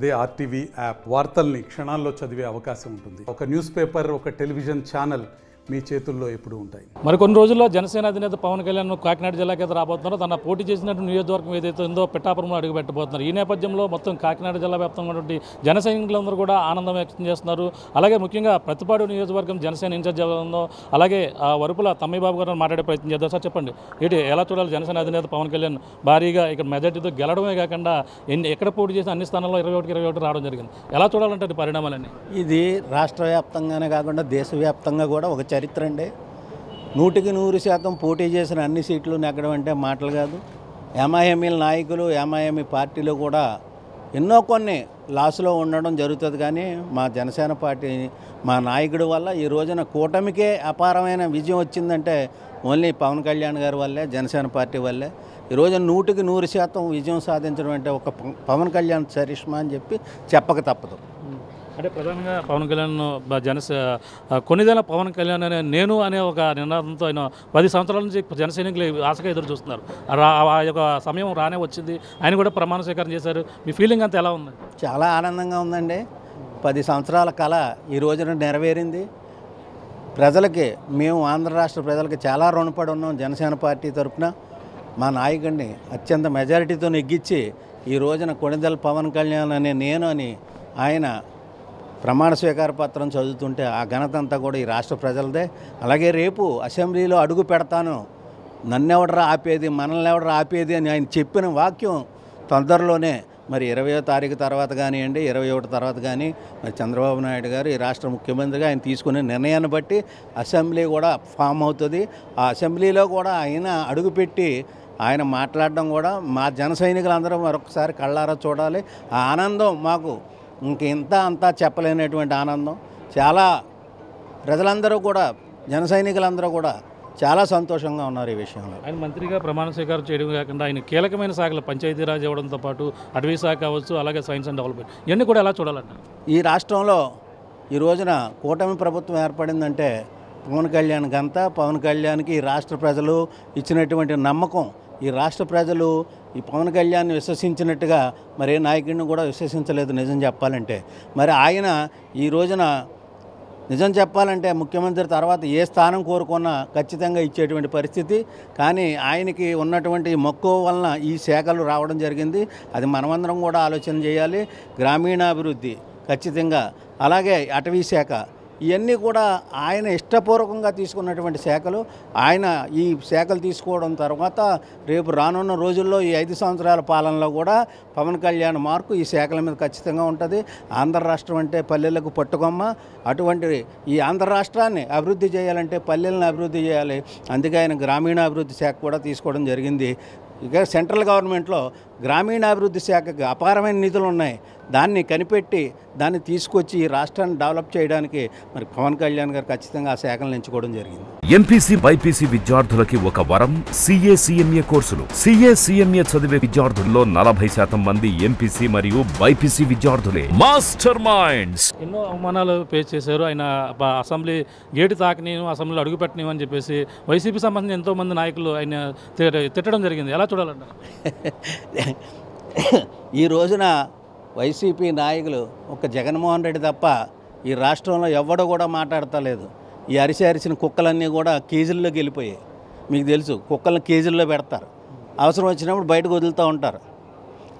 అదే RTV app వార్తల్ని క్షణాల్లో చదివే అవకాశం ఉంటుంది. ఒక న్యూస్ పేపర్, ఒక టెలివిజన్ ఛానల్ మీ చేతుల్లో ఎప్పుడూ ఉంటాయి. మరికొన్ని రోజుల్లో జనసేన అధినేత పవన్ కళ్యాణ్ కాకినాడ జిల్లాకి రాబోతున్నారు. తన పోటీ చేసినట్టు నియోజకవర్గం ఏదైతే ఉందో పిఠాపురంలో అడుగుపెట్టబోతున్నారు. ఈ నేపథ్యంలో మొత్తం కాకినాడ జిల్లా వ్యాప్తంగా ఉన్నటువంటి జన సైనికులందరూ కూడా ఆనందం వ్యక్తం చేస్తున్నారు. అలాగే ముఖ్యంగా ప్రతిపాడు నియోజకవర్గం జనసేన ఇన్ఛార్జ్ ఉందో అలాగే వరుపుల తమ్మయ్యబాబు గారు మాట్లాడే ప్రయత్నం చేద్దాం. సార్ చెప్పండి, ఏంటి ఎలా చూడాలి జనసేన అధినేత పవన్ కళ్యాణ్ భారీగా ఇక్కడ మెజార్టీతో గెలవడమే కాకుండా ఎక్కడ పోటీ చేసిన అన్ని స్థానాల్లో 21 రావడం జరిగింది. ఎలా చూడాలంటే పరిణామాలన్నీ? ఇది రాష్ట్ర వ్యాప్తంగానే కాకుండా దేశవ్యాప్తంగా కూడా ఒక చరిత్ర అండి. 100% పోటీ చేసిన అన్ని సీట్లు నెగ్గడం అంటే మాటలు కాదు. ఎంఐఎంఈల నాయకులు, ఎంఐఎంఈ పార్టీలు కూడా ఎన్నో కొన్ని లాస్లో ఉండడం జరుగుతుంది. కానీ మా జనసేన పార్టీ మా నాయకుడి వల్ల ఈ రోజున కూటమికే అపారమైన విజయం వచ్చిందంటే ఓన్లీ పవన్ కళ్యాణ్ గారి వల్లే, జనసేన పార్టీ వల్లే. ఈరోజు 100% విజయం సాధించడం అంటే ఒక పవన్ కళ్యాణ్ చరిష్మా అని చెప్పక తప్పదు. అంటే ప్రధానంగా పవన్ కళ్యాణ్ కొన్నిదేళ్ళ పవన్ కళ్యాణ్ నేను అనే ఒక నినాదంతో ఆయన 10 సంవత్సరాల నుంచి జనసైనికులు ఆశగా ఎదురు చూస్తున్నారు. ఆ యొక్క సమయం రానే వచ్చింది. ఆయన కూడా ప్రమాణ స్వీకారం చేశారు. మీ ఫీలింగ్ అంతా ఎలా ఉంది? చాలా ఆనందంగా ఉందండి. 10 సంవత్సరాల కళ ఈ రోజున నెరవేరింది. ప్రజలకి, మేము ఆంధ్ర రాష్ట్ర ప్రజలకి చాలా రుణపడి ఉన్నాం. జనసేన పార్టీ తరఫున మా నాయకుడిని అత్యంత మెజారిటీతో నెగ్గించి ఈ రోజున కొణిదెల పవన్ కళ్యాణ్ అనే నేను అని ఆయన ప్రమాణ స్వీకార పత్రం చదువుతుంటే ఆ ఘనత అంతా కూడా ఈ రాష్ట్ర ప్రజలదే. అలాగే రేపు అసెంబ్లీలో అడుగు పెడతాను, నన్నెవడరా ఆపేది, మనల్ని ఎవడరా ఆపేది అని ఆయన చెప్పిన వాక్యం తొందరలోనే మరి 20వ తారీఖు తర్వాత కానివ్వండి, 21 తర్వాత కానీ మరి చంద్రబాబు నాయుడు గారు ఈ రాష్ట్ర ముఖ్యమంత్రిగా ఆయన తీసుకునే నిర్ణయాన్ని బట్టి అసెంబ్లీ కూడా ఫామ్ అవుతుంది. ఆ అసెంబ్లీలో కూడా ఆయన అడుగుపెట్టి ఆయన మాట్లాడడం కూడా మా జన సైనికులందరూ మరొకసారి కళ్ళారా చూడాలి. ఆ ఆనందం మాకు ఇంత అంతా చెప్పలేనటువంటి ఆనందం. చాలా ప్రజలందరూ కూడా, జన సైనికులందరూ కూడా చాలా సంతోషంగా ఉన్నారు ఈ విషయంలో. ఆయన మంత్రిగా ప్రమాణ స్వీకారం చేయడం కాకుండా ఆయన కీలకమైన శాఖలు పంచాయతీరాజ్ ఇవ్వడంతో పాటు అటవీ శాఖ కావచ్చు, అలాగే సైన్స్ అండ్ డెవలప్మెంట్, ఇవన్నీ కూడా ఎలా చూడాలంట? ఈ రాష్ట్రంలో ఈ రోజున కూటమి ప్రభుత్వం ఏర్పడిందంటే పవన్ కళ్యాణ్ గంత, పవన్ కళ్యాణ్కి ఈ రాష్ట్ర ప్రజలు ఇచ్చినటువంటి నమ్మకం. ఈ రాష్ట్ర ప్రజలు ఈ పవన్ కళ్యాణ్ని విశ్వసించినట్టుగా మరే నాయకుడిని కూడా విశ్వసించలేదు నిజం చెప్పాలంటే. మరి ఆయన ఈ రోజున నిజం చెప్పాలంటే ముఖ్యమంత్రి తర్వాత ఏ స్థానం కోరుకున్నా ఖచ్చితంగా ఇచ్చేటువంటి పరిస్థితి. కానీ ఆయనకి ఉన్నటువంటి మక్కువ వలన ఈ శాఖలు రావడం జరిగింది. అది మనమందరం కూడా ఆలోచన చేయాలి. గ్రామీణాభివృద్ధి ఖచ్చితంగా, అలాగే అటవీ శాఖ, ఇవన్నీ కూడా ఆయన ఇష్టపూర్వకంగా తీసుకున్నటువంటి శాఖలు. ఆయన ఈ శాఖలు తీసుకోవడం తర్వాత రేపు రానున్న రోజుల్లో ఈ 5 సంవత్సరాల పాలనలో కూడా పవన్ కళ్యాణ్ మార్కు ఈ శాఖల మీద ఖచ్చితంగా ఉంటుంది. ఆంధ్ర రాష్ట్రం అంటే పల్లెలకు పట్టుకొమ్మ. అటువంటి ఈ ఆంధ్ర రాష్ట్రాన్ని అభివృద్ధి చేయాలంటే పల్లెలను అభివృద్ధి చేయాలి. అందుకే ఆయన గ్రామీణాభివృద్ధి శాఖ కూడా తీసుకోవడం జరిగింది. ఇక సెంట్రల్ గవర్నమెంట్లో గ్రామీణాభివృద్ధి శాఖకి అపారమైన నిధులు ఉన్నాయి. దాన్ని కనిపెట్టి దాన్ని తీసుకొచ్చి ఈ రాష్ట్రాన్ని డెవలప్ చేయడానికి మరి పవన్ కళ్యాణ్ గారు ఖచ్చితంగా ఆ శాఖలను ఎంచుకోవడం జరిగింది. ఎంపీసీ బైపీసీ విద్యార్థులకి ఒక వరం CA CMA కోర్సులు. CA CMA చదివే విద్యార్థుల్లో 40% మంది ఎంపీసీ మరియు బైపీసీ విద్యార్థులే. మాస్టర్ మైండ్స్. ఎన్నో అవమానాలు ఫేస్ చేశారు. ఆయన అసెంబ్లీ గేటు తాకనీయం, అసెంబ్లీలో అడుగు పెట్టనీయం అని చెప్పేసి వైసీపీ సంబంధించిన ఎంతోమంది నాయకులు ఆయన తిట్టడం జరిగింది. ఎలా చూడాలంట? ఈ రోజున వైసీపీ నాయకులు ఒక జగన్మోహన్ రెడ్డి తప్ప ఈ రాష్ట్రంలో ఎవడో కూడా మాట్లాడతలేదు. ఈ అరిసిన కుక్కలన్నీ కూడా కేజీల్లోకి వెళ్ళిపోయాయి. మీకు తెలుసు, కుక్కలను కేజీల్లో పెడతారు, అవసరం వచ్చినప్పుడు బయటకు వదులుతూ ఉంటారు.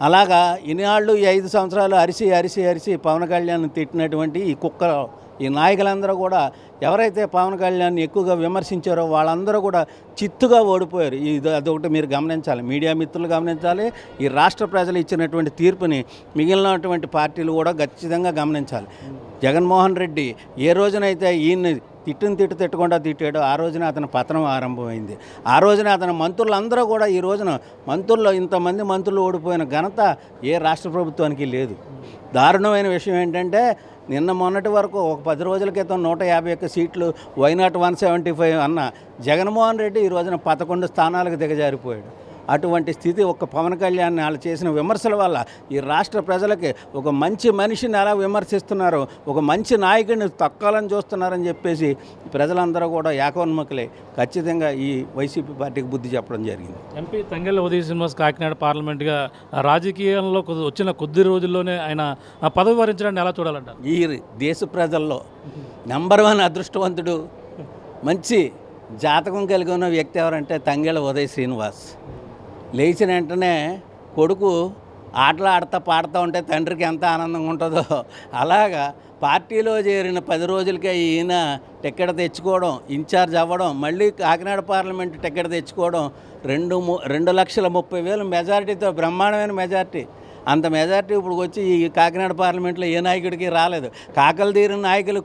అలాగా ఇన్నాళ్ళు ఈ 5 సంవత్సరాలు అరిసి పవన్ కళ్యాణ్ తిట్టినటువంటి ఈ కుక్కలు, ఈ నాయకులందరూ కూడా ఎవరైతే పవన్ కళ్యాణ్ ఎక్కువగా విమర్శించారో వాళ్ళందరూ కూడా చిత్తుగా ఓడిపోయారు. అదొకటి మీరు గమనించాలి, మీడియా మిత్రులు గమనించాలి. ఈ రాష్ట్ర ప్రజలు ఇచ్చినటువంటి తీర్పుని మిగిలినటువంటి పార్టీలు కూడా ఖచ్చితంగా గమనించాలి. జగన్మోహన్ రెడ్డి ఏ రోజునైతే ఈయన్ని తిట్టకుండా తిట్టాడో ఆ రోజున అతని పతనం ఆరంభమైంది. ఆ రోజున అతని మంత్రులందరూ కూడా ఈ రోజున మంత్రుల్లో ఇంతమంది మంత్రులు ఓడిపోయిన ఘనత ఏ రాష్ట్ర ప్రభుత్వానికి లేదు. దారుణమైన విషయం ఏంటంటే నిన్న మొన్నటి వరకు ఒక 10 రోజుల క్రితం 151 సీట్లు, వై నాట్ 175 అన్న జగన్మోహన్ రెడ్డి ఈ రోజున 11 స్థానాలకు దిగజారిపోయాడు. అటువంటి స్థితి ఒక పవన్ కళ్యాణ్ వాళ్ళు చేసిన విమర్శల వల్ల ఈ రాష్ట్ర ప్రజలకి ఒక మంచి మనిషిని ఎలా విమర్శిస్తున్నారో, ఒక మంచి నాయకుడిని తక్కాలని చూస్తున్నారని చెప్పేసి ప్రజలందరూ కూడా ఏకోన్ముఖులై ఖచ్చితంగా ఈ వైసీపీ పార్టీకి బుద్ధి చెప్పడం జరిగింది. ఎంపీ తంగెళ్ళ ఉదయ్ శ్రీనివాస్ కాకినాడ పార్లమెంట్గా రాజకీయంలో వచ్చిన కొద్ది రోజుల్లోనే ఆయన పదవి వరించడాన్ని ఎలా చూడాలంటారు? ఈ దేశ ప్రజల్లో నెంబర్ 1 అదృష్టవంతుడు, మంచి జాతకం కలిగి ఉన్న వ్యక్తి ఎవరంటే తంగెళ్ళ ఉదయ్ శ్రీనివాస్. లేచిన వెంటనే కొడుకు ఆటలు ఆడుతూ పాడుతూ ఉంటే తండ్రికి ఎంత ఆనందంగా ఉంటుందో, అలాగా పార్టీలో చేరిన 10 రోజులకే ఈయన టికెట్ తెచ్చుకోవడం, ఇన్ఛార్జ్ అవ్వడం, మళ్ళీ కాకినాడ పార్లమెంట్ టికెట్ తెచ్చుకోవడం, 2,30,30,000 మెజారిటీతో, బ్రహ్మాండమైన మెజారిటీ. అంత మెజారిటీ ఇప్పుడు వచ్చి ఈ కాకినాడ పార్లమెంట్లో ఏ నాయకుడికి రాలేదు. కాకలు తీరిన నాయకులు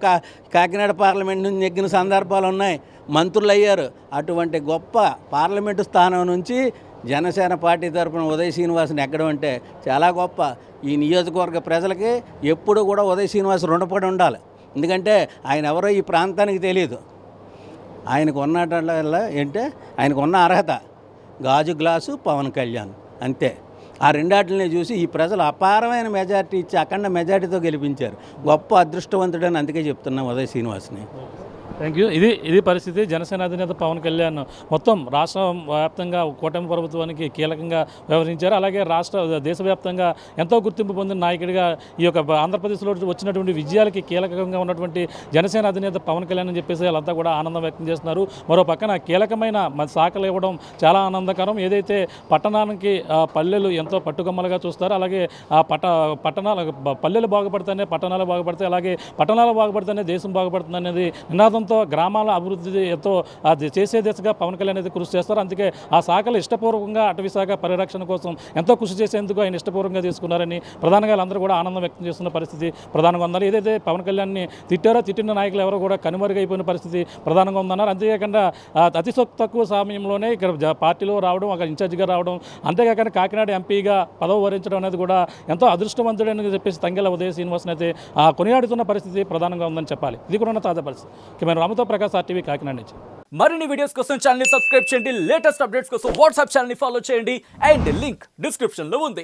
కాకినాడ పార్లమెంట్ నుంచి నెగ్గిన సందర్భాలు ఉన్నాయి, మంత్రులు అయ్యారు. అటువంటి గొప్ప పార్లమెంటు స్థానం నుంచి జనసేన పార్టీ తరఫున ఉదయ్ శ్రీనివాస్ని ఎక్కడం అంటే చాలా గొప్ప. ఈ నియోజకవర్గ ప్రజలకి ఎప్పుడు కూడా ఉదయ్ శ్రీనివాస్ రుణపడి ఉండాలి. ఎందుకంటే ఆయన ఎవరో ఈ ప్రాంతానికి తెలియదు. ఆయనకు ఉన్నట్ల ఏంటే ఆయనకు ఉన్న అర్హత గాజు గ్లాసు, పవన్ కళ్యాణ్, అంతే. ఆ రెండాటిని చూసి ఈ ప్రజలు అపారమైన మెజార్టీ ఇచ్చి అఖండ మెజార్టీతో గెలిపించారు. గొప్ప అదృష్టవంతుడని అందుకే చెప్తున్నాం ఉదయ్ శ్రీనివాస్ని. Thank you. ఇది పరిస్థితి. జనసేన అధినేత పవన్ కళ్యాణ్ మొత్తం రాష్ట్ర వ్యాప్తంగా కూటమి ప్రభుత్వానికి కీలకంగా వ్యవహరించారు. అలాగే దేశవ్యాప్తంగా ఎంతో గుర్తింపు పొందిన నాయకుడిగా ఈ యొక్క ఆంధ్రప్రదేశ్లో వచ్చినటువంటి విజయాలకి కీలకంగా ఉన్నటువంటి జనసేన అధినేత పవన్ కళ్యాణ్ అని చెప్పేసి వాళ్ళంతా కూడా ఆనందం వ్యక్తం చేస్తున్నారు. మరో పక్కన కీలకమైన శాఖలు ఇవ్వడం చాలా ఆనందకరం. ఏదైతే పట్టణానికి పల్లెలు ఎంతో పట్టుకొమ్మలుగా చూస్తారో, అలాగే ఆ పల్లెలు బాగుపడితేనే పట్టణాలు బాగుపడతాయి, అలాగే పట్టణాలు బాగుపడితేనే దేశం బాగుపడుతుంది అనేది నినాదంతో గ్రామాల అభివృద్ధి ఎంతో చేసే దిశగా పవన్ కళ్యాణ్ అయితే కృషి చేస్తారు. అందుకే ఆ శాఖలు ఇష్టపూర్వకంగా అటవీ శాఖ పరిరక్షణ కోసం ఎంతో కృషి చేసేందుకు ఆయన ఇష్టపూర్వకంగా తీసుకున్నారని ప్రధానంగా అందరూ కూడా ఆనందం వ్యక్తం చేస్తున్న పరిస్థితి ప్రధానంగా ఉందని. ఏదైతే పవన్ కళ్యాణ్ని తిట్టిన నాయకులు ఎవరు కూడా కనుమరుగైపోయిన పరిస్థితి ప్రధానంగా ఉందన్నారు. అంతేకాకుండా అతి తక్కువ సమయంలోనే ఇక్కడ పార్టీలో రావడం, అక్కడ ఇన్ఛార్జిగా రావడం, అంతేకాకుండా కాకినాడ ఎంపీగా పదవి వరించడం అనేది కూడా ఎంతో అదృష్టవంతుడని చెప్పేసి తంగెళ్ళ ఉదయ్ శ్రీనివాస్ని అయితే కొనియాడుతున్న పరిస్థితి ప్రధానంగా ఉందని చెప్పాలి. ఇది కూడా తాజా పరిస్థితి. రామతో ప్రకాష్, RTV కాకినాడ నుంచి. మరిన్ని వీడియోస్ కోసం ఛానల్ ని సబ్స్క్రైబ్ చేయండి. లేటెస్ట్ అప్డేట్స్ కోసం వాట్సాప్ ఛానల్ ని ఫాలో చేయండి. అండ్ లింక్ డిస్క్రిప్షన్ లో ఉంది.